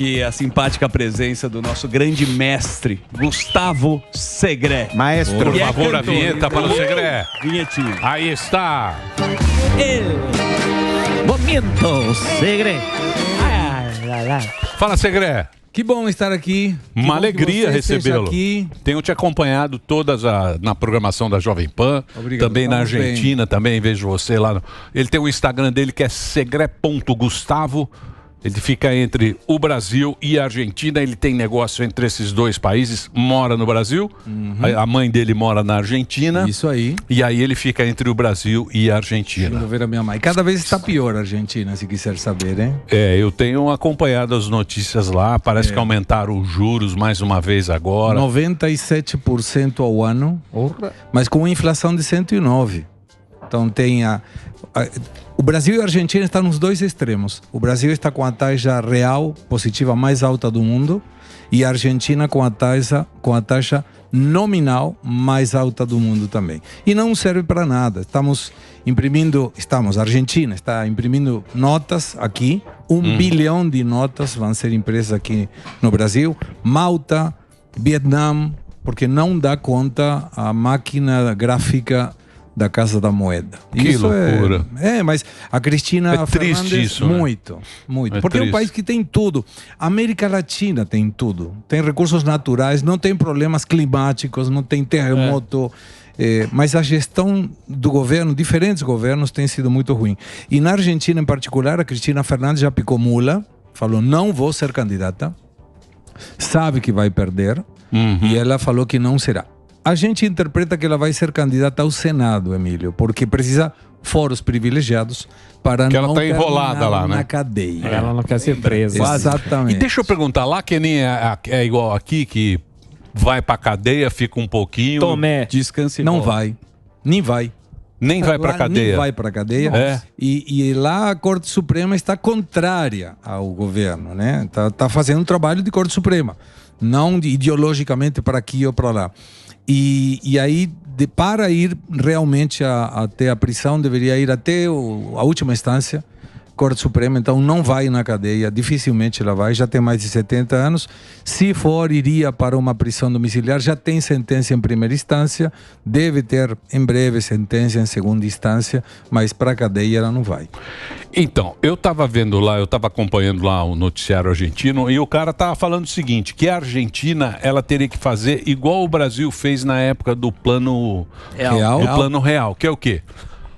E a simpática presença do nosso grande mestre, Gustavo Segré. Maestro. Por favor, a vinheta para o Segré. Vinhetinha. Aí está. Momento Segré. Fala, Segré. Que bom estar aqui. Que Uma bom que alegria você esteja recebê-lo. aqui. Tenho te acompanhado na programação da Jovem Pan, Obrigado, também na estamos bem. Argentina, também vejo você lá. Ele tem o Instagram dele que é segré.gustavo. Ele fica entre o Brasil e a Argentina. Ele tem negócio entre esses dois países, mora no Brasil. A mãe dele mora na Argentina. Isso aí. E aí ele fica entre o Brasil e a Argentina. Indo ver a minha mãe. Cada vez está pior a Argentina, se quiser saber, hein? É, eu tenho acompanhado as notícias lá. Parece que aumentaram os juros mais uma vez agora. 97% ao ano, mas com uma inflação de 109%. Então tem o Brasil e a Argentina estão nos dois extremos. O Brasil está com a taxa real positiva mais alta do mundo e a Argentina com a taxa nominal mais alta do mundo também. E não serve para nada. A Argentina está imprimindo notas aqui, 1 bilhão de notas vão ser impressas aqui no Brasil. Malta, Vietnã, porque não dá conta a máquina gráfica da Casa da Moeda. Que loucura. Mas a Cristina É triste Fernandes, isso, né? muito. É Porque é um triste. país que tem tudo. A América Latina tem tudo. Tem recursos naturais, não tem problemas climáticos, não tem terremoto. Mas a gestão do governo, diferentes governos, tem sido muito ruim. E na Argentina, em particular, a Cristina Fernandes já picou mula, falou, não vou ser candidata, sabe que vai perder, e ela falou que não será. A gente interpreta que ela vai ser candidata ao Senado, Emílio, porque precisa foros privilegiados para Que não ela tá enrolada terminar lá, né? na cadeia. Ela não quer ser presa. Exatamente. E deixa eu perguntar, lá que nem é igual aqui, que vai pra cadeia, fica um pouquinho... Tomé. Descanse e Não volta. vai. Nem vai. Nem vai pra Lá cadeia. Nem vai para cadeia. É. E lá a Corte Suprema está contrária ao governo, né? Tá fazendo um trabalho de Corte Suprema, não ideologicamente para aqui ou para lá. E aí, para ir realmente até a prisão, deveria ir até a última instância, Corte Suprema, então não vai na cadeia, dificilmente ela vai, já tem mais de 70 anos. Se for, iria para uma prisão domiciliar, já tem sentença em primeira instância, deve ter em breve sentença em segunda instância, mas para a cadeia ela não vai. Então, eu estava vendo lá, eu estava acompanhando lá o noticiário argentino e o cara estava falando o seguinte, que a Argentina, ela teria que fazer igual o Brasil fez na época do plano Real. plano real, que é o quê?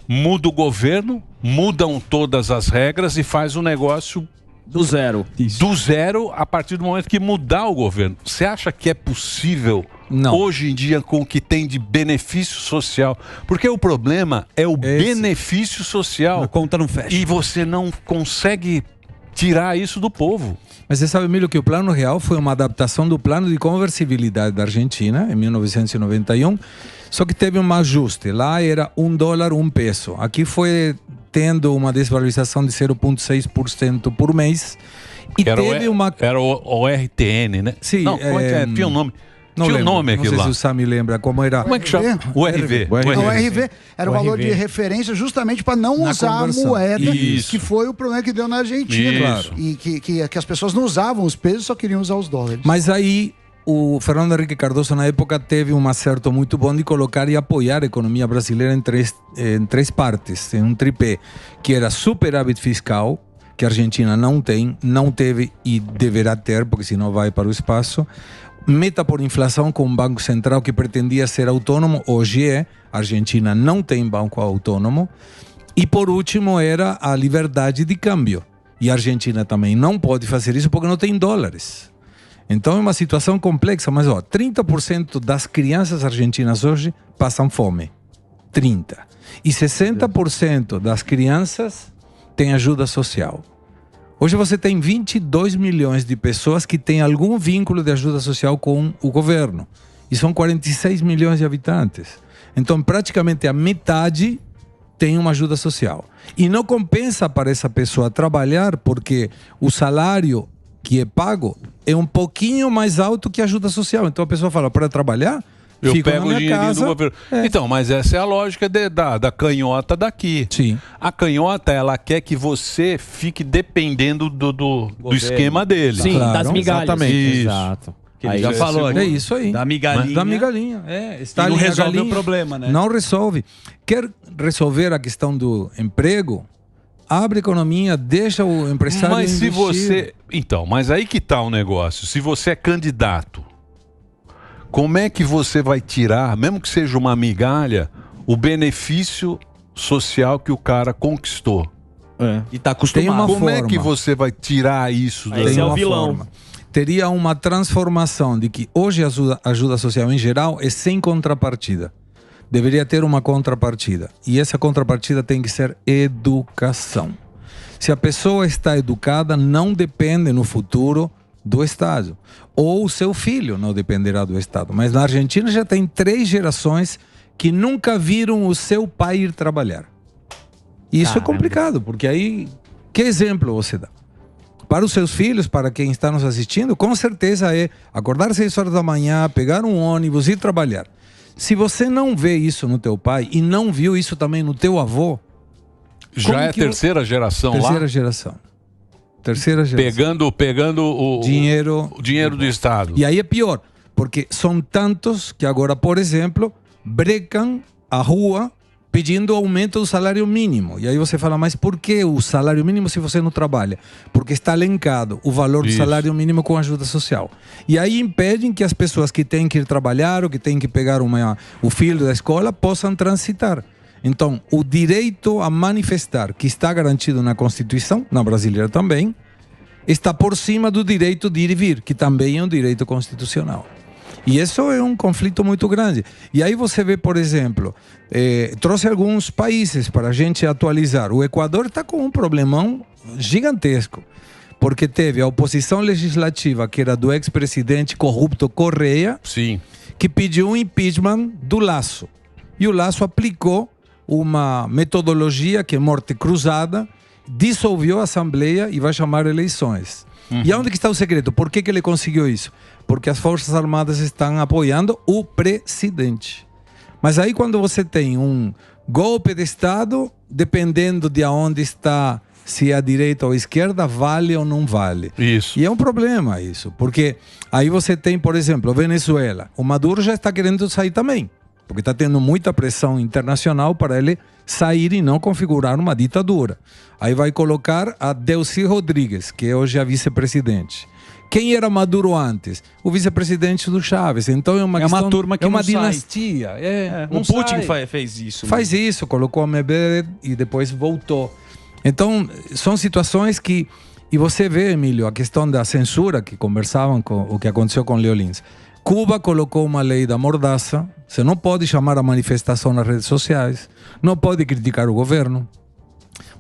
Muda o governo, mudam todas as regras e faz um negócio Do zero. do zero a partir do momento que mudar o governo. Você acha que é possível Não. hoje em dia com o que tem de benefício social? Porque o problema é o benefício social. A conta não fecha. E você não consegue tirar isso do povo. Mas você sabe, Emílio, que o Plano Real foi uma adaptação do plano de conversibilidade da Argentina, em 1991, só que teve um ajuste. Lá era $1, 1 peso. Aqui foi tendo uma desvalorização de 0,6% por mês. E Era teve uma... Era o RTN, né? Sim, Não, como é que é? Tinha um nome. Não Tinha um lembro. nome Não aquilo sei lá. se o Sami lembra como era. Como é que chama? O RV. O RV era o O valor RV. de referência justamente para não Na usar a conversão. moeda, Isso. que foi o problema que deu na Argentina. Isso. E que as pessoas não usavam os pesos, só queriam usar os dólares. Mas aí o Fernando Henrique Cardoso, na época, teve um acerto muito bom de colocar e apoiar a economia brasileira em três partes, em um tripé, que era superávit fiscal, que a Argentina não tem, não teve e deverá ter, porque senão vai para o espaço. Meta por inflação com um banco central que pretendia ser autônomo, hoje é, a Argentina não tem banco autônomo. E por último era a liberdade de câmbio. E a Argentina também não pode fazer isso porque não tem dólares. Então é uma situação complexa, mas 30% das crianças argentinas hoje passam fome. 30%. E 60% das crianças têm ajuda social. Hoje você tem 22 milhões de pessoas que têm algum vínculo de ajuda social com o governo. E são 46 milhões de habitantes. Então praticamente a metade tem uma ajuda social. E não compensa para essa pessoa trabalhar porque o salário que é pago é um pouquinho mais alto que a ajuda social. Então a pessoa fala, para trabalhar, Eu ficam pego na o minha dinheirinho casa. do governo. Então, mas essa é a lógica da canhota daqui. Sim. A canhota, ela quer que você fique dependendo do esquema dele. Sim, Claro, das migalhas. exatamente. Isso. Exato. Que ele Aí já é falou É aqui. isso aí. Da migalhinha. Da migalhinha. Está E não ali a resolve o galinha. problema, né? Não resolve. Quer resolver a questão do emprego? Abre a economia, deixa o empresário Mas se investir. você... Então, mas aí que tá o negócio. Se você é candidato, como é que você vai tirar, mesmo que seja uma migalha, o benefício social que o cara conquistou? E tá acostumado. Como é forma. que você vai tirar isso? Aí esse é o uma vilão. forma. Teria uma transformação de que hoje a ajuda social em geral é sem contrapartida. Deveria ter uma contrapartida. E essa contrapartida tem que ser educação. Se a pessoa está educada, não depende no futuro do Estado. Ou o seu filho não dependerá do Estado. Mas na Argentina já tem 3 gerações que nunca viram o seu pai ir trabalhar. E isso é complicado, porque aí, que exemplo você dá? Para os seus filhos, para quem está nos assistindo, com certeza é acordar 6 horas da manhã, pegar um ônibus e ir trabalhar. Se você não vê isso no teu pai e não viu isso também no teu avô, Já é a terceira geração terceira lá? geração. Terceira geração. Pegando o dinheiro do Estado. E aí é pior, porque são tantos que agora, por exemplo, brecam a rua pedindo aumento do salário mínimo. E aí você fala, mas por que o salário mínimo se você não trabalha? Porque está linkado o valor do Isso. salário mínimo com a ajuda social. E aí impedem que as pessoas que têm que ir trabalhar ou que têm que pegar o filho da escola possam transitar. Então, o direito a manifestar, que está garantido na Constituição, na brasileira também, está por cima do direito de ir e vir, que também é um direito constitucional. E isso é um conflito muito grande. E aí você vê, por exemplo, trouxe alguns países para a gente atualizar. O Equador está com um problemão gigantesco, porque teve a oposição legislativa, que era do ex-presidente corrupto Correa, Sim. que pediu um impeachment do Lasso. E o Lasso aplicou uma metodologia que é morte cruzada, dissolveu a Assembleia e vai chamar eleições. E onde que está o segredo? Por que ele conseguiu isso? Porque as Forças Armadas estão apoiando o presidente. Mas aí quando você tem um golpe de Estado, dependendo de onde está, se é a direita ou a esquerda, vale ou não vale. Isso. E é um problema isso, porque aí você tem, por exemplo, Venezuela. O Maduro já está querendo sair também, porque está tendo muita pressão internacional para ele sair e não configurar uma ditadura. Aí vai colocar a Delcy Rodrigues, que é hoje a vice-presidente. Quem era Maduro antes? O vice-presidente do Chávez. Então é uma questão, turma que é uma não sai. dinastia. O Putin fez isso. Faz isso, colocou a Medvedev e depois voltou. Então, são situações que... E você vê, Emílio, a questão da censura, que conversavam com o que aconteceu com Leo Lins. Cuba colocou uma lei da mordaça. Você não pode chamar a manifestação nas redes sociais. Não pode criticar o governo.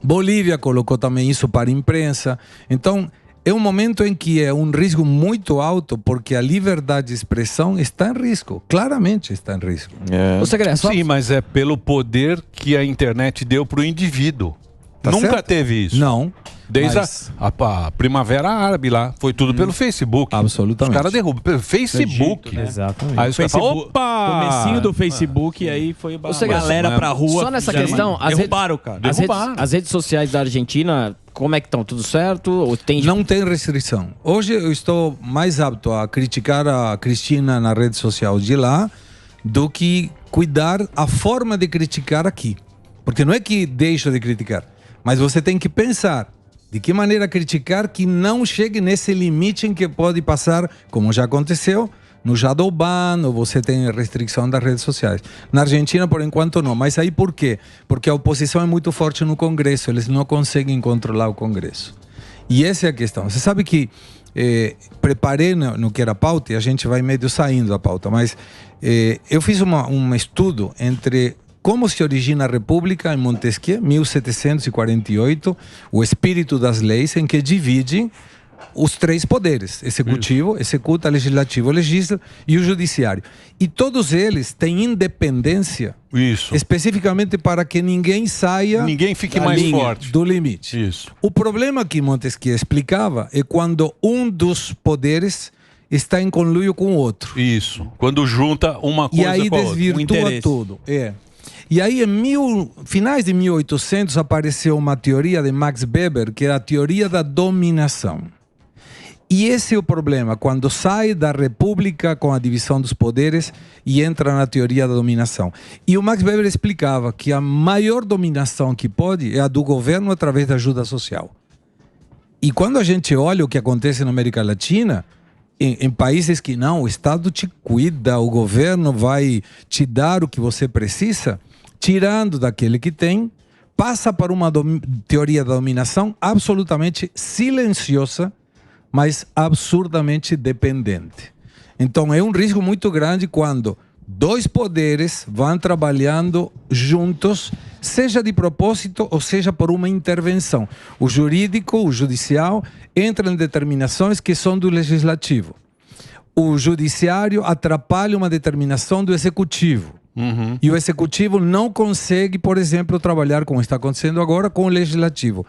Bolívia colocou também isso para a imprensa. Então, é um momento em que é um risco muito alto, porque a liberdade de expressão está em risco. Claramente está em risco. Ô, Segre, só... Sim, mas é pelo poder que a internet deu pro indivíduo. Tá Nunca certo? teve isso. Não. Desde mas- a Primavera Árabe lá. Foi tudo pelo Facebook. Absolutamente. Os caras derrubam. Pelo Facebook. Egito, né? Exatamente. Aí os caras falam, Facebook, opa! comecinho do Facebook, aí foi a Segre, galera pra rua. Só nessa fizeram questão, uma- derrubaram o cara. As redes sociais da Argentina, como é que estão? Tudo certo? Ou tem... Não tem restrição. Hoje eu estou mais apto a criticar a Cristina na rede social de lá do que cuidar a forma de criticar aqui. Porque não é que deixo de criticar, mas você tem que pensar de que maneira criticar que não chegue nesse limite em que pode passar, como já aconteceu, no Jadouban, ou você tem restrição das redes sociais. Na Argentina, por enquanto, não. Mas aí por quê? Porque a oposição é muito forte no Congresso, eles não conseguem controlar o Congresso. E essa é a questão. Você sabe que preparei no que era a pauta, e a gente vai meio saindo da pauta, mas eu fiz um estudo entre como se origina a República em Montesquieu, 1748, o espírito das leis, em que divide os 3 poderes: executivo, executa, legislativo, legisla e o judiciário. E todos eles têm independência, Isso. especificamente para que ninguém saia Ninguém fique da mais linha, forte. do limite. Isso. O problema que Montesquieu explicava é quando um dos poderes está em conluio com o outro. Isso. Quando junta uma coisa E aí com a outra. desvirtua tudo. E aí, finais de 1800, apareceu uma teoria de Max Weber, que era a teoria da dominação. E esse é o problema, quando sai da república com a divisão dos poderes e entra na teoria da dominação. E o Max Weber explicava que a maior dominação que pode é a do governo através da ajuda social. E quando a gente olha o que acontece na América Latina, em países que não, o Estado te cuida, o governo vai te dar o que você precisa, tirando daquele que tem, passa para uma teoria da dominação absolutamente silenciosa, mas absurdamente dependente. Então é um risco muito grande quando dois poderes vão trabalhando juntos, seja de propósito ou seja por uma intervenção. O jurídico, o judicial, entra em determinações que são do legislativo. O judiciário atrapalha uma determinação do executivo. E o executivo não consegue, por exemplo, trabalhar, como está acontecendo agora, com o legislativo.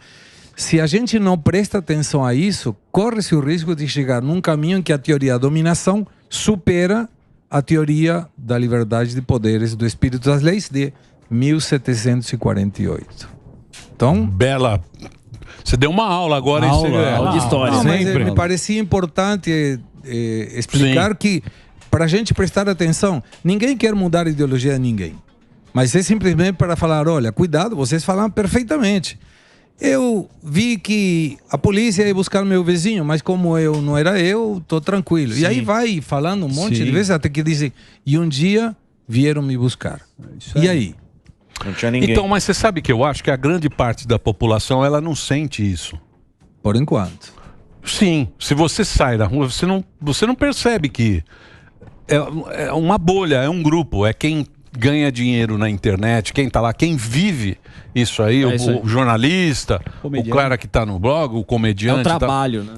Se a gente não presta atenção a isso, corre-se o risco de chegar num caminho em que a teoria da dominação supera a teoria da liberdade de poderes do espírito das leis de 1748. Então, Bela. Você deu uma aula agora em segredo. Aula de história. não, mas Sempre. me parecia importante explicar que, para a gente prestar atenção, ninguém quer mudar a ideologia de ninguém. Mas é simplesmente para falar, olha, cuidado, vocês falaram perfeitamente. Eu vi que a polícia ia buscar meu vizinho, mas como eu não era eu, estou tranquilo. E aí vai falando um monte de vezes até que dizem, e um dia vieram me buscar. E aí? Não tinha ninguém. Então, mas você sabe que eu acho que a grande parte da população, ela não sente isso. Por enquanto. Sim, se você sai da rua, você não percebe que é uma bolha, é um grupo, é quem ganha dinheiro na internet, quem tá lá, quem vive isso aí, o jornalista, o cara que tá no blog, o comediante. É um trabalho, né?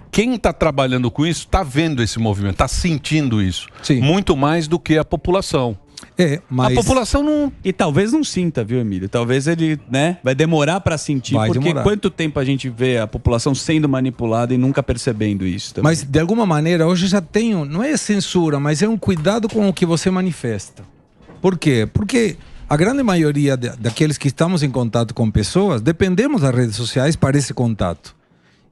Quem tá trabalhando com isso tá vendo esse movimento, tá sentindo isso. Sim. Muito mais do que a população. Mas... A população não... E talvez não sinta, viu, Emílio? Talvez ele, né, vai demorar pra sentir, Vai porque demorar. quanto tempo a gente vê a população sendo manipulada e nunca percebendo isso também. Mas, de alguma maneira, hoje já tem, não é censura, mas é um cuidado com o que você manifesta. Por quê? Porque a grande maioria daqueles que estamos em contato com pessoas, dependemos das redes sociais para esse contato.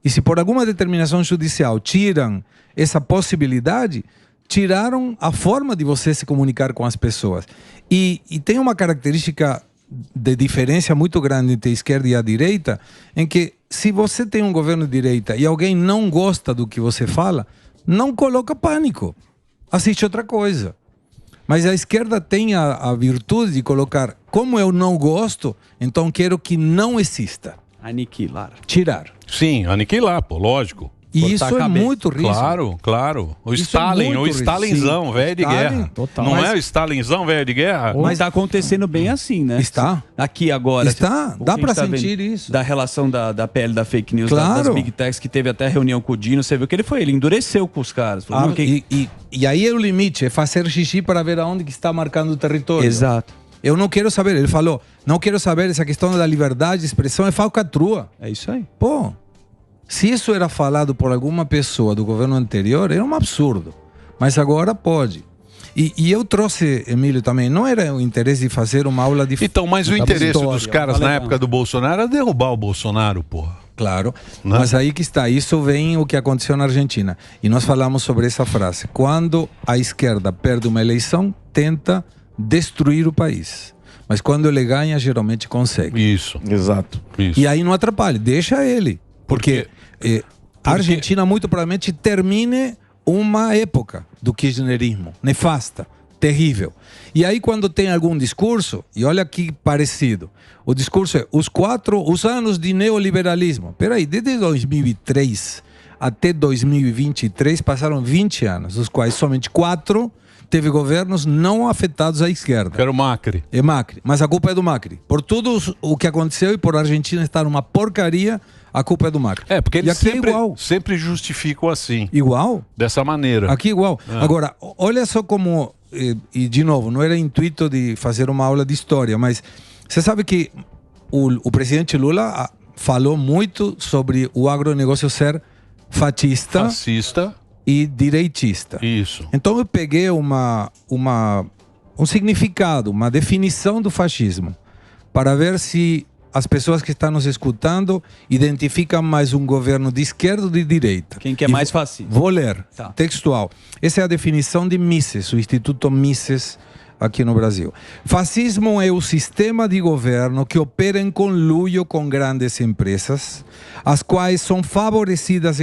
E se por alguma determinação judicial tiram essa possibilidade, tiraram a forma de você se comunicar com as pessoas. E tem uma característica de diferença muito grande entre a esquerda e a direita, em que se você tem um governo de direita e alguém não gosta do que você fala, não coloca pânico. Assiste outra coisa. Mas a esquerda tem a virtude de colocar, como eu não gosto, então quero que não exista. Aniquilar. Tirar. Sim, aniquilar, pô, lógico. E Cortar isso a é cabeça. muito risco. Claro, claro. O Isso Stalin, é muito o risco. Stalinzão, Sim. velho de Stalin, guerra. total. Não Mas- é o Stalinzão, velho de guerra? Mas tá acontecendo bem assim, né? Está. Aqui agora. Está. o Dá que a pra gente tá sentir vendo isso. Da relação da PL da fake news, Claro. das Big Techs, que teve até reunião com o Dino. Você viu que ele foi? Ele endureceu com os caras. Falou, não, quem... E aí é o limite, é fazer xixi para ver aonde que está marcando o território. Exato. Eu não quero saber, ele falou, não quero saber essa questão da liberdade de expressão, é falcatrua. É isso aí. Pô, se isso era falado por alguma pessoa do governo anterior, era um absurdo. Mas agora pode. E eu trouxe, Emílio, também, não era o interesse de fazer uma aula de... Então, mas o da interesse história. dos caras na época do Bolsonaro era derrubar o Bolsonaro, porra. Claro, Né? mas aí que está, isso vem o que aconteceu na Argentina. E nós falamos sobre essa frase. Quando a esquerda perde uma eleição, tenta destruir o país. Mas quando ele ganha, geralmente consegue. Isso, Exato. isso. E aí não atrapalha, deixa ele. Porque a Argentina muito provavelmente termine uma época do kirchnerismo nefasta, terrível. E aí quando tem algum discurso, e olha que parecido, o discurso é os anos de neoliberalismo. Peraí, desde 2003 até 2023 passaram 20 anos, dos quais somente 4 teve governos não afetados à esquerda. Quero Macri. É Macri, mas a culpa é do Macri. Por tudo o que aconteceu e por a Argentina estar numa porcaria, a culpa é do Macri. É, porque e eles aqui é igual. sempre justificam assim, Igual? dessa maneira. Aqui igual. Agora, olha só como... E de novo, não era intuito de fazer uma aula de história, mas você sabe que o presidente Lula falou muito sobre o agronegócio ser fascista Fascista. e direitista. Isso. Então eu peguei um significado, uma definição do fascismo, para ver se as pessoas que estão nos escutando identificam mais um governo de esquerda ou de direita. Quem que é mais fascista? Vou ler, Tá. textual. Essa é a definição de Mises, o Instituto Mises aqui no Brasil. Fascismo é o sistema de governo que opera em conluio com grandes empresas, as quais são favorecidas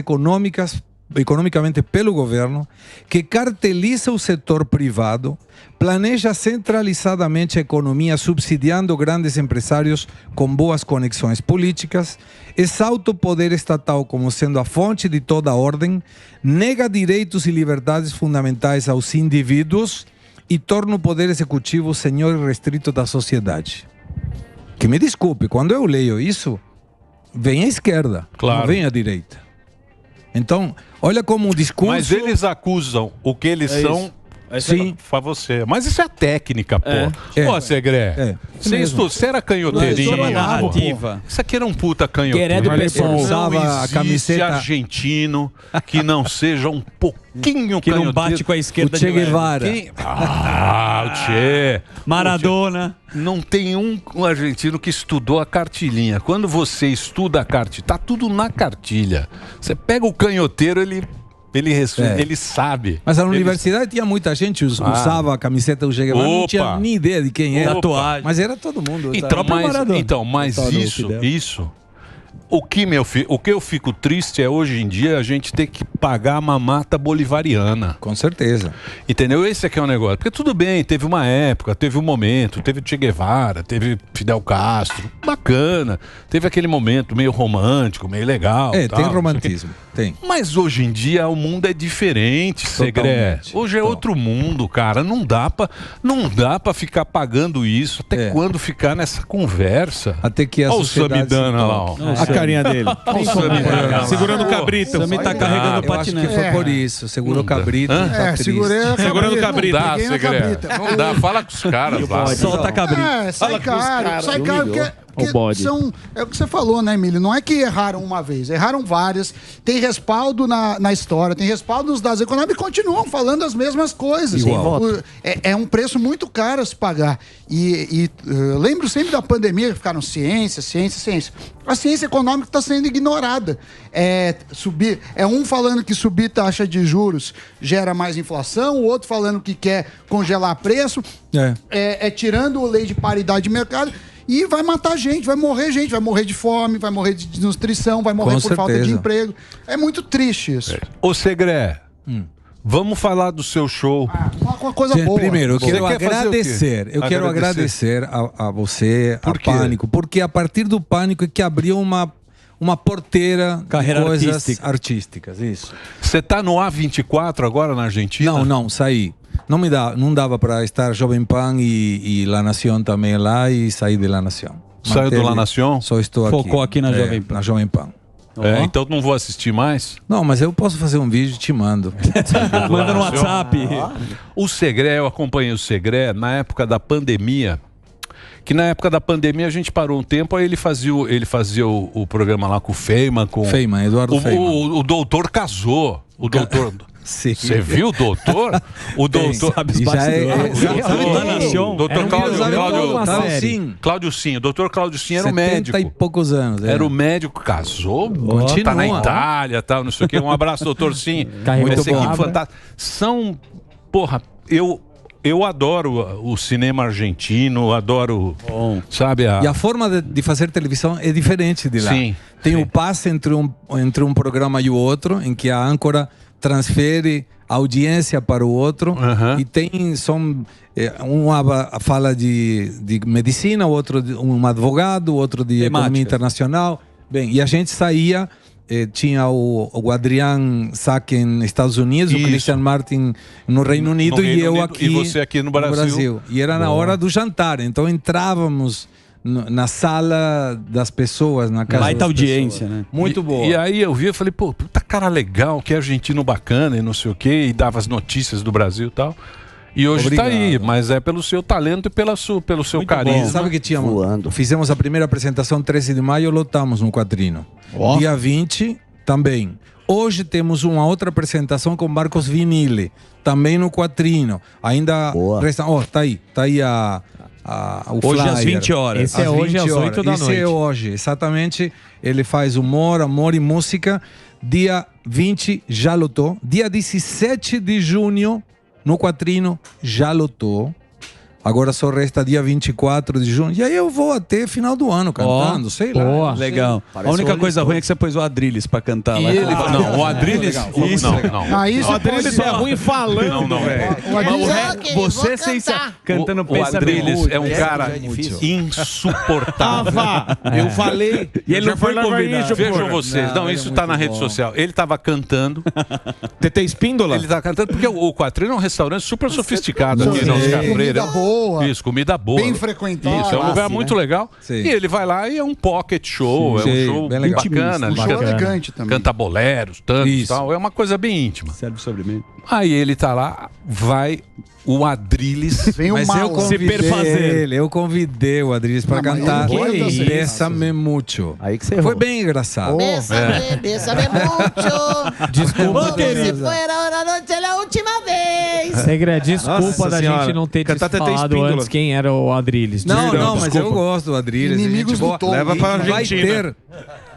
economicamente pelo governo, que carteliza o setor privado, planeja centralizadamente a economia subsidiando grandes empresários com boas conexões políticas, exalta o poder estatal como sendo a fonte de toda a ordem, nega direitos e liberdades fundamentais aos indivíduos e torna o poder executivo o senhor restrito da sociedade. Que me desculpe, quando eu leio isso, vem a esquerda, Claro. não vem a direita. Então, olha como o discurso... Mas eles acusam o que eles são. Sim. Pra você. Mas isso é técnica, pô. É. Pô, Segré. Você era canhoteirinho. Não, é só uma pô. narrativa. Isso aqui era um puta canhoteiro. Querendo Olha, pessoal. ele Não usava a existe camiseta... argentino que não seja um pouquinho Que não canhoteiro. bate com a esquerda O Che de leve. Guevara. O Che. Maradona. Não tem um argentino que estudou a cartilhinha. Quando você estuda a cartilha, tá tudo na cartilha. Você pega o canhoteiro, ele sabe. Mas na Ele- universidade tinha muita gente que usava a camiseta do Che Guevara, não Opa. tinha nem ideia de quem era. Tatuagem. Mas era todo mundo. Então, mas Tal do isso, Fidel. o que eu fico triste é hoje em dia a gente ter que pagar a mamata bolivariana. Com certeza. Entendeu? Esse aqui é o negócio. Porque tudo bem, teve uma época, teve um momento, teve Che Guevara, teve Fidel Castro, bacana. Teve aquele momento meio romântico, meio legal. É, tal, tem não sei o quê. romantismo. Tem. Mas hoje em dia o mundo é diferente, Segré. Totalmente. Hoje é outro mundo, cara. Não dá pra ficar pagando isso. Até É. quando ficar nessa conversa? Até que a Olha o sociedade Samidana se lá, ó. toque. A carinha dele. Olha o Samidana lá. Segurando o cabrito. Também tá carregando o Eu acho que patinete. foi por isso. Segurou o cabrito. Hã? Tá triste. segurei a Segurando o cabrito. Não dá, Peguei a Segré. cabrita. Não dá. Fala com os caras lá. Solta a cabrito. Sai caro, porque O bode. é o que você falou, né, Emílio? Não é que erraram uma vez, erraram várias. Tem respaldo na história, tem respaldo nos dados econômicos e continuam falando as mesmas coisas. Igual. É um preço muito caro a se pagar. Eu lembro sempre da pandemia, que ficaram ciência. A ciência econômica está sendo ignorada. Um falando que subir taxa de juros gera mais inflação, o outro falando que quer congelar preço, tirando a lei de paridade de mercado. E vai matar gente, vai morrer de fome, vai morrer de desnutrição, vai morrer por falta de emprego. É muito triste isso. Ô, Segré, vamos falar do seu show. Uma coisa Gente, boa. primeiro, eu Você quero quer fazer o quê? agradecer. Eu quero agradecer a você, Por a quê? Pânico, porque a partir do Pânico é que abriu uma porteira Carreira de coisas artística. artísticas. Isso. Você tá no A24 agora na Argentina? Não, saí. Não dava para estar Jovem Pan e La Nación também lá e saí de La Nación. Saiu do La Nación? Só estou aqui. Focou aqui na Jovem Pan. Na Jovem Pan. É, então não vou assistir mais. Não, mas eu posso fazer um vídeo e te mando. Manda no WhatsApp. O Segré, eu acompanhei o Segré na época da pandemia. Que na época da pandemia a gente parou um tempo, aí ele fazia o programa lá com o Feynman. Eduardo Feynman. O doutor casou. O doutor. Sim. Você viu o doutor? O doutor. Doutor Cláudio Sim. O doutor Cláudio Sim era o médico. 70 e poucos anos. Era o médico, casou, Continua. tá na Itália, tal, não sei o quê. Um abraço, doutor Sim. Muito Essa bom. equipe fantástica. São, porra, eu adoro o cinema argentino, adoro, sabe? E a forma de fazer televisão é diferente de lá. Sim, Tem sim. o passe entre um programa e o outro, em que a âncora transfere a audiência para o outro. Aham. E tem, uma fala de medicina, o outro um advogado, o outro de economia internacional. Bem, e a gente saía, tinha o Adrian Sack nos Estados Unidos, Isso. o Christian Martin no Reino Unido e eu aqui. E você aqui no Brasil. E era na hora do jantar, então entrávamos na sala das pessoas, na casa Baita das audiência, pessoas. né? Muito boa. E aí eu vi, eu falei, pô, puta cara legal, que argentino bacana e não sei o quê, e dava as notícias do Brasil e tal. E hoje Obrigado. tá aí, mas é pelo seu talento e pelo seu carisma. Sabe que tínhamos? Fizemos a primeira apresentação 13 de maio, lotamos no Quatrino. Dia 20 também. Hoje temos uma outra apresentação com Marcos Vinile, também no Quatrino. Ainda resta. Tá aí o Hoje flyer. às 20 horas. Esse é hoje às 8 da Esse noite. é hoje, exatamente. Ele faz humor, amor e música. Dia 20 já lotou. Dia 17 de junho, no Quatrino, já lotou. Agora só resta dia 24 de junho. E aí eu vou até final do ano cantando, sei lá. boa. Legal. A única coisa ruim é que você pôs o Adrilles pra cantar lá. Não, o Adrilles. Não. Isso O Adrilles é ruim falando, Não. velho. Você sem cantando O Adrilles é um cara difícil. insuportável. Eu falei. E ele não foi convidado. Vejam vocês. Não, isso tá na rede social. Ele tava cantando. TT Espíndola? Ele tá cantando porque o Quatrino é um restaurante super sofisticado aqui na Oscar Freire. Comida boa. Isso, comida boa. Bem frequentada. Isso, é um lugar muito legal. Sim. E ele vai lá e é um pocket show, Sim, é um show bem legal. bacana. Um show Canta- elegante também. Canta boleros, tantos e Isso. tal. É uma coisa bem íntima. Serve sobremesa. Aí ele tá lá, vai o Adrilles. Vem o Mas eu mal. convidei perfazer. ele, eu convidei o Adriles para Não, mas cantar ele canta assim. Bésame Mucho. Aí que você Foi errou. bem engraçado. Bésame mucho. Desculpa, Como se Teresa. fuera una noche la última vez. Segredo, desculpa Nossa da senhora. gente não ter Cantar TT falado Espíndola. antes quem era o Adrilles. Não, Desculpa. mas eu gosto do Adriles. Inimigos gente do boa. Tom. Leva pra Vai Argentina.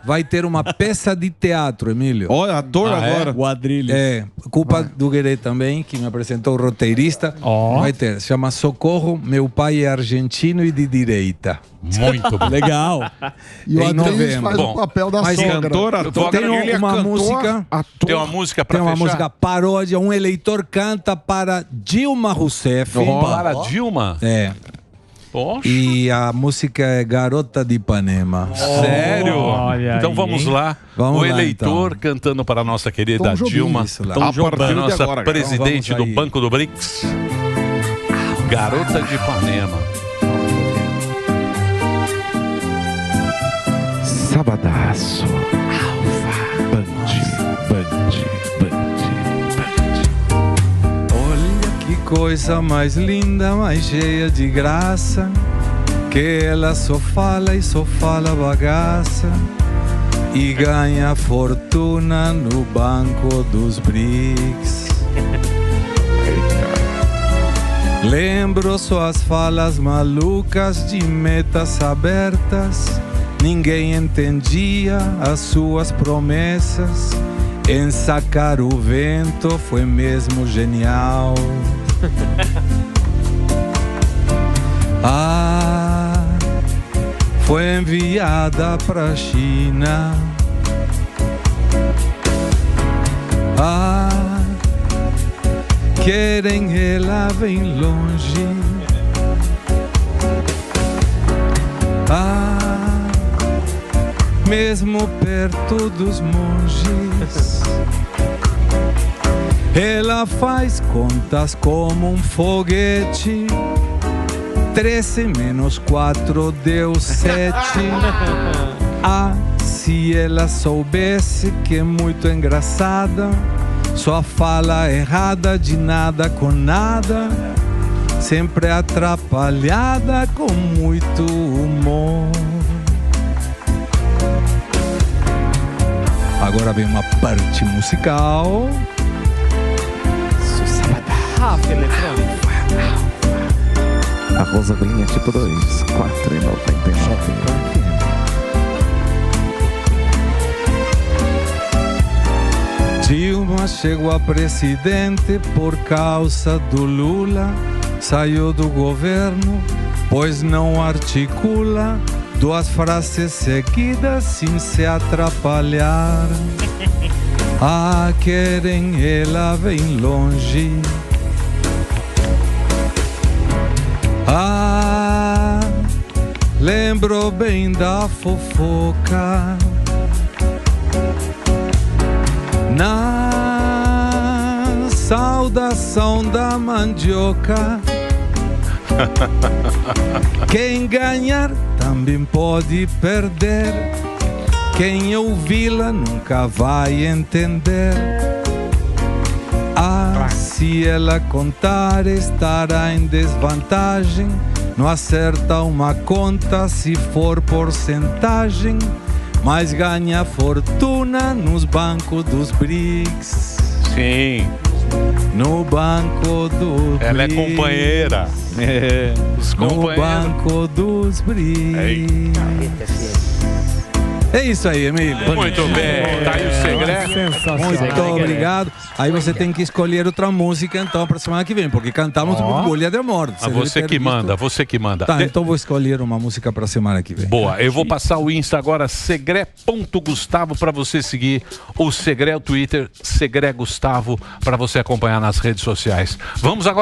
vai ter uma peça de teatro, Emílio. Olha, ator agora. O Adrilles. É, culpa do Guerê também, que me apresentou o roteirista. Ó. Vai ter, se chama Socorro, meu pai é argentino e de direita. Muito bom. Legal. E o Em Adriles novembro. faz Bom, o papel da mas sogra. Cantor, ator. Tem ele é uma cantor, música- ator. Tem uma música pra Tem uma fechar? música paródia, um eleitor canta para Dilma Rousseff. Para Dilma. É. Poxa. E a música é Garota de Ipanema. Sério? Olha Então aí, vamos hein? lá. Vamos o lá, eleitor então. cantando para a nossa querida Tom Jobim, Dilma. isso lá. Tom A Jobim, partir de nossa agora, presidente então do vamos aí. Banco do BRICS. Garota de Ipanema. Sabadaço. Olha que coisa mais linda, mais cheia de graça. Que ela só fala bagaça. E ganha fortuna no banco dos BRICS. Lembro suas falas malucas de metas abertas. Ninguém entendia as suas promessas. Em sacar o vento foi mesmo genial. Ah, foi enviada pra China. Ah, querem ela bem longe. Ah, mesmo perto dos monges. Ela faz contas como um foguete. 13 menos 4 deu 7. Ah, se ela soubesse que é muito engraçada. Só fala errada de nada com nada. Sempre atrapalhada com muito humor. Agora vem uma parte musical. Rafa eletrônico. A Rosa Brinha tipo 2, 4,99. Dilma chegou a presidente por causa do Lula. Saiu do governo, pois não articula duas frases seguidas sem se atrapalhar. Ah, querem ela bem longe. Ah, lembro bem da fofoca. Na saudação da mandioca. Quem ganhar também pode perder. Quem ouvi-la nunca vai entender. Ah, se ela contar estará em desvantagem. Não acerta uma conta se for porcentagem. mas ganha fortuna nos bancos dos BRICS. Sim. No banco dos Ela é BRICS. companheira. Os No companheiros. banco dos BRICS. É isso aí, Emílio. Muito bem. Tá aí o segredo. Muito obrigado. Aí você tem que escolher outra música, então, para semana que vem, porque cantamos Bolha de Amor. Ah, você que manda, você que manda. Tá, então vou escolher uma música para semana que vem. Boa, eu vou passar o Insta agora, segre.gustavo, para você seguir. O Segre é o Twitter, Segre Gustavo, para você acompanhar nas redes sociais. Vamos agora.